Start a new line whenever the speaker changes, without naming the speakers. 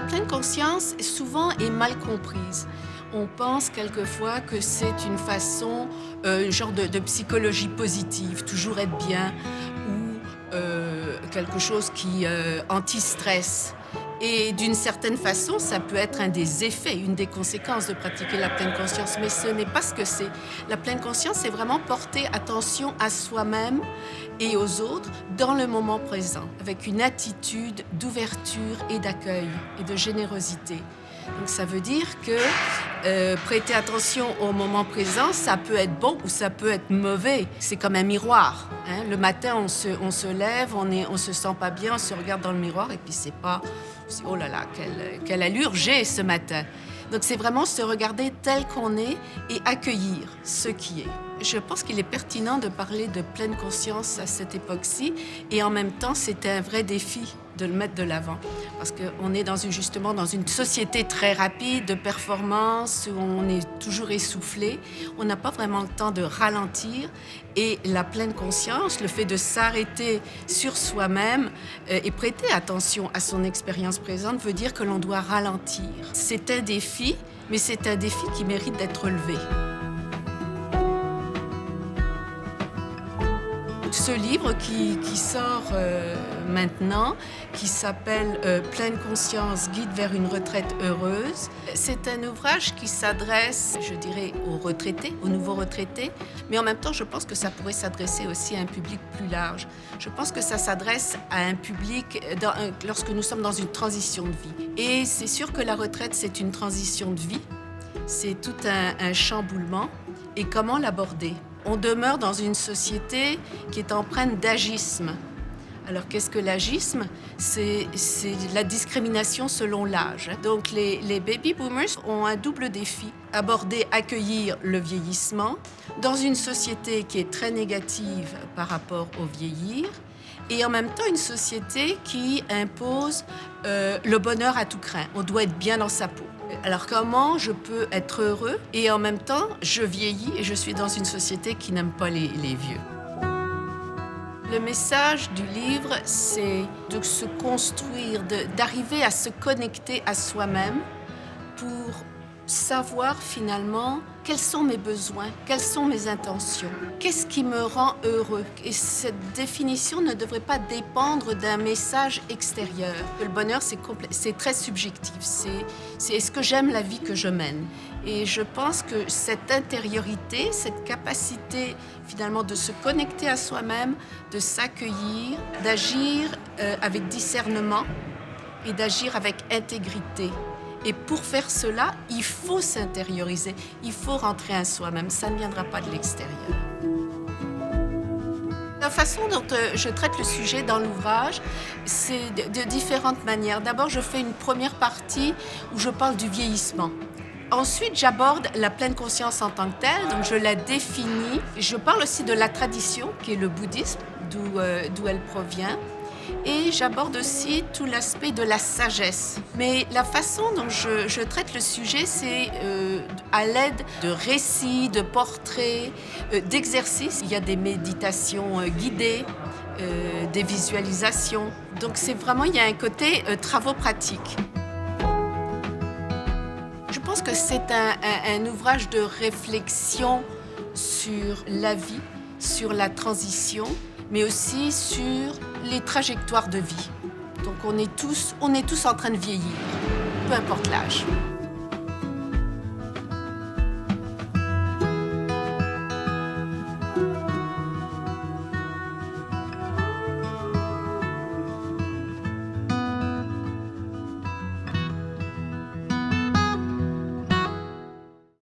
La pleine conscience, souvent, est mal comprise. On pense quelquefois que c'est une façon, genre de psychologie positive, toujours être bien, ou quelque chose qui anti-stress. Et d'une certaine façon, ça peut être un des effets, une des conséquences de pratiquer la pleine conscience, mais ce n'est pas ce que c'est. La pleine conscience, c'est vraiment porter attention à soi-même et aux autres dans le moment présent, avec une attitude d'ouverture et d'accueil et de générosité. Donc ça veut dire que prêter attention au moment présent, ça peut être bon ou ça peut être mauvais. C'est comme un miroir. Hein? Le matin, on se lève, on se sent pas bien, on se regarde dans le miroir et puis c'est pas « oh là là, quelle allure j'ai ce matin ». Donc c'est vraiment se regarder tel qu'on est et accueillir ce qui est. Je pense qu'il est pertinent de parler de pleine conscience à cette époque-ci et en même temps, c'est un vrai défi de le mettre de l'avant. Parce qu'on est justement dans une société très rapide, de performance, où on est toujours essoufflé. On n'a pas vraiment le temps de ralentir. Et la pleine conscience, le fait de s'arrêter sur soi-même et prêter attention à son expérience présente veut dire que l'on doit ralentir. C'est un défi, mais c'est un défi qui mérite d'être relevé. Ce livre qui sort maintenant, qui s'appelle « Pleine conscience, guide vers une retraite heureuse », c'est un ouvrage qui s'adresse, je dirais, aux retraités, aux nouveaux retraités, mais en même temps, je pense que ça pourrait s'adresser aussi à un public plus large. Je pense que ça s'adresse à un public lorsque nous sommes dans une transition de vie. Et c'est sûr que la retraite, c'est une transition de vie, c'est tout un chamboulement. Et comment l'aborder ? On demeure dans une société qui est empreinte d'agisme. Alors, qu'est-ce que l'agisme ? C'est la discrimination selon l'âge. Donc, les baby boomers ont un double défi. Aborder, accueillir le vieillissement dans une société qui est très négative par rapport au vieillir et en même temps une société qui impose le bonheur à tout crin. On doit être bien dans sa peau. Alors comment je peux être heureux et en même temps je vieillis et je suis dans une société qui n'aime pas les vieux. Le message du livre, c'est de se construire, d'arriver à se connecter à soi-même pour savoir finalement quels sont mes besoins, quelles sont mes intentions, qu'est-ce qui me rend heureux. Et cette définition ne devrait pas dépendre d'un message extérieur. Le bonheur, c'est très subjectif. C'est est-ce que j'aime la vie que je mène ? Et je pense que cette intériorité, cette capacité finalement de se connecter à soi-même, de s'accueillir, d'agir avec discernement et d'agir avec intégrité. Et pour faire cela, il faut s'intérioriser, il faut rentrer en soi-même, ça ne viendra pas de l'extérieur. La façon dont je traite le sujet dans l'ouvrage, c'est de différentes manières. D'abord, je fais une première partie où je parle du vieillissement. Ensuite, j'aborde la pleine conscience en tant que telle, donc je la définis. Je parle aussi de la tradition, qui est le bouddhisme, d'où elle provient. Et j'aborde aussi tout l'aspect de la sagesse. Mais la façon dont je traite le sujet, c'est à l'aide de récits, de portraits, d'exercices. Il y a des méditations guidées, des visualisations. Donc il y a un côté travaux pratiques. Je pense que c'est un ouvrage de réflexion sur la vie, sur la transition, mais aussi sur les trajectoires de vie. Donc on est tous en train de vieillir, peu importe l'âge.